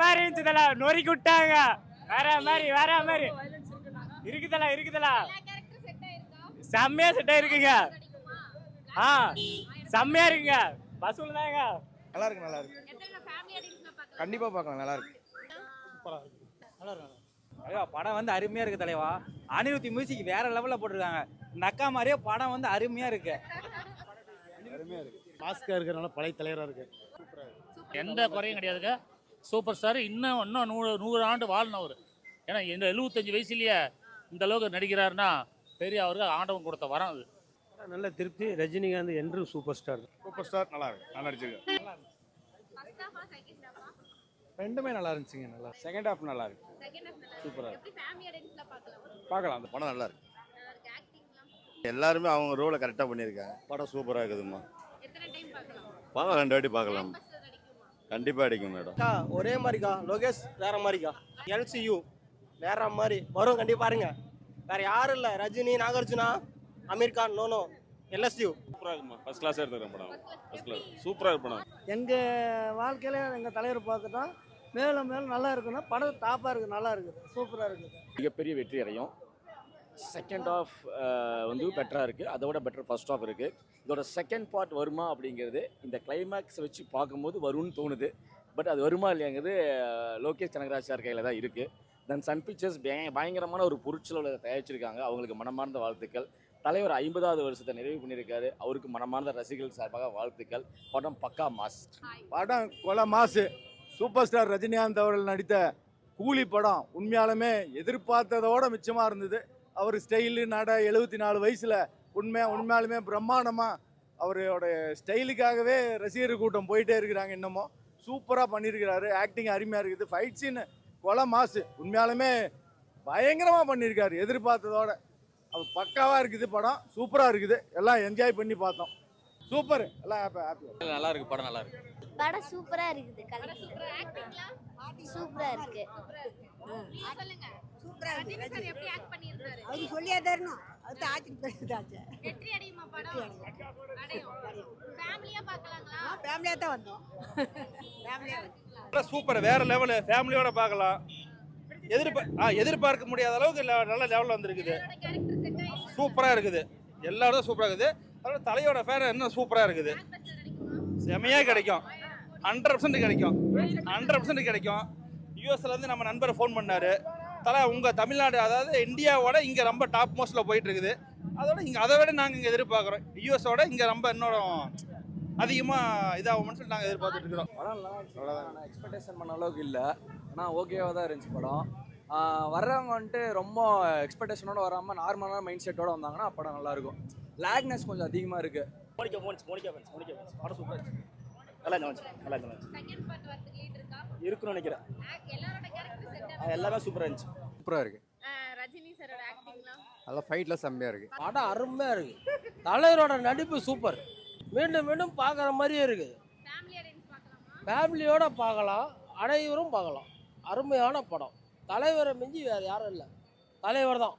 மாதிரி இருந்துச்சுதல, நொறுக்கி விட்டாங்க. வேற மாதிரி இருக்குதல. செம்மையா செட் ஆயிருக்குங்க. செம்மையா இருக்குங்க. பஸ்ல தாங்க. நல்லா இருக்கு. கண்டிப்பா பார்க்கலாம். நல்லா இருக்கு. தலைவா படம் வந்து அருமையா இருக்கு தலைவா. அனிருத்தி மியூசிக் வேற லெவல்ல போட்டிருக்காங்க. நக்கா மாதிரியே படம் வந்து அருமையா இருக்கு. மாஸ்கா இருக்கிறனால பழைய தலைவரா இருக்கு. எந்த குறையும் கிடையாதுங்க. Super star. இன்னும் 100 ஆண்டு வாழணும். ஏன்னா இந்த 75 வயசுலயே இந்த அளவுக்கு நடிக்கிறாருன்னா பெரிய அவருக்கு ஆண்டவன் கொடுத்த வரம் அது. நல்ல திருப்தி. ரஜினிகாந்த் என்று சூப்பர் ஸ்டார். நல்லா இருக்கு. நல்லா நடிச்சிருக்காரு. ரெண்டுமே நல்லா இருந்துச்சுங்க. நல்லா செகண்ட் ஹாஃப் நல்லா இருக்கு. சூப்பரா இருக்கு. பார்க்கலாம். அந்த படம் நல்லா இருக்கு. எல்லாருமே அவங்க ரோலை கரெக்டாக பண்ணியிருக்காங்க. படம் சூப்பராக இருக்குதுமா. பார்க்கலாம், 2 வாட்டி பார்க்கலாம். கண்டிப்பாக அடிக்கும் மேடம். ஒரே மாதிரிக்கா. லோகேஷ் வேற மாதிரிக்கா. LCU வேற மாதிரி வரும். கண்டிப்பாக பாருங்க. வேற யாரும் இல்லை. ரஜினி, நாகார்ஜுனா, அமீர் கான், நோனோ, LSU. சூப்பராக இருக்குமா. ஃபர்ஸ்ட் கிளாஸாக எடுத்துக்கிறேன் படம். ஃபர்ஸ்ட் கிளாஸ் சூப்பராக இருக்கு படம். எங்கள் வாழ்க்கையில் எங்கள் தலைவர் பார்த்துட்டோம். மேலும் மேலும் நல்லா இருக்குன்னா படம் டாப்பாக இருக்குது. நல்லா இருக்குது. சூப்பராக இருக்குது. மிகப்பெரிய வெற்றி அடையும். செகண்ட் ஆஃப் வந்து பெட்டராக இருக்குது. அதோட பெட்டர் ஃபர்ஸ்ட் ஆஃப் இருக்குது. இதோட செகண்ட் பார்ட் வருமா அப்படிங்கிறது இந்த கிளைமேக்ஸ் வச்சு பார்க்கும்போது வரும்னு தோணுது. பட் அது வருமா இல்லையாங்கிறது லோகேஷ் கனகராஜ் சார் கையில் தான் இருக்குது. தென் சன் பிக்சர்ஸ் பயங்கரமான ஒரு பொருட்செலவில் தயாரிச்சிருக்காங்க. அவங்களுக்கு மனமார்ந்த வாழ்த்துக்கள். தலைவர் 50வது வருஷத்தை நிறைவு பண்ணியிருக்காரு. அவருக்கு மனமார்ந்த ரசிகர்கள் சார்பாக வாழ்த்துக்கள். படம் பக்கா மாஸ். படம் கொலை மாசு. சூப்பர் ஸ்டார் ரஜினிகாந்த் அவர்கள் நடித்த கூலி படம் உண்மையாலுமே எதிர்பார்த்ததோட மிச்சமாக இருந்தது. அவர் ஸ்டைலு நட 74 வயசில் உண்மையாலுமே பிரம்மாண்டமாக அவரோட ஸ்டைலுக்காகவே ரசிகர் கூட்டம் போயிட்டே இருக்கிறாங்க. இன்னமும் சூப்பராக பண்ணியிருக்கிறாரு. ஆக்டிங் அருமையாக இருக்குது. ஃபைட் சீன் கொலை மாசு. உண்மையாலுமே பயங்கரமாக பண்ணியிருக்காரு. எதிர்பார்த்ததோட அது பக்காவாக இருக்குது. படம் சூப்பராக இருக்குது. எல்லாம் என்ஜாய் பண்ணி பார்த்தோம். சூப்பர். எல்லாம் ஹாப்பியாக நல்லா இருக்கு. படம் நல்லா இருக்கு. படம் சூப்பரா இருக்குது. சூப்பரா இருக்கு. அது சொல்லியே தரணும். அது ஆட்சி பேசுதாச்சு. ஃபேமிலியா தான் வந்தோம். சூப்பர். வேற லெவலு. ஃபேமிலியோட பார்க்கலாம். எதிர்பார்க்க முடியாத அளவுக்கு நல்ல லெவலில் வந்துருக்குது. சூப்பராக இருக்குது. எல்லாரும் சூப்பராக இருக்குது. அதோட தலையோட ஃபேன் இன்னும் சூப்பராக இருக்குது. செமையாக கிடைக்கும். 100% கிடைக்கும். 100% கிடைக்கும். யூஎஸ்லேருந்து நம்ம நண்பரை ஃபோன் பண்ணார். உங்கள் தமிழ்நாடு, அதாவது இந்தியாவோட இங்கே ரொம்ப டாப் மோஸ்ட்டில் போயிட்டு இருக்குது. அதை விட நாங்கள் இங்கே எதிர்பார்க்குறோம். யூஎஸோட இங்கே ரொம்ப இன்னும் அதிகமாக இதாகும்னு சொல்லி நாங்கள் எதிர்பார்த்துட்டு இருக்கிறோம். படம் எக்ஸ்பெக்டேஷன் பண்ண அளவுக்கு இல்லை. ஆனால் ஓகேவாக தான் இருந்துச்சு படம். வர்றவங்க வந்துட்டு ரொம்ப எக்ஸ்பெக்டேஷனோட வராமல் நார்மலான மைண்ட் செட்டோட வந்தாங்கன்னா படம் நல்லாயிருக்கும். லேக்னஸ் கொஞ்சம் அதிகமாக இருக்குது. படம் சூப்பராக இருந்துச்சு. நல்லா இருக்குன்னு நினைக்கிறேன். எல்லாமே சூப்பராக இருந்துச்சு. சூப்பராக இருக்குது. ரஜினி சாரோட ஆக்டிங்லாம் நல்லா ஃபைட்லாம் செம்மையாக இருக்குது. படம் அருமையாக இருக்குது. தலைவரோட நடிப்பு சூப்பர். மீண்டும் மீண்டும் பார்க்குற மாதிரியே இருக்குது. ஃபேமிலியோட பார்க்கலாம். அனைவரும் பார்க்கலாம். அருமையான படம். தலைவரை மிஞ்சி வேறு யாரும் இல்லை. தலைவர் தான்.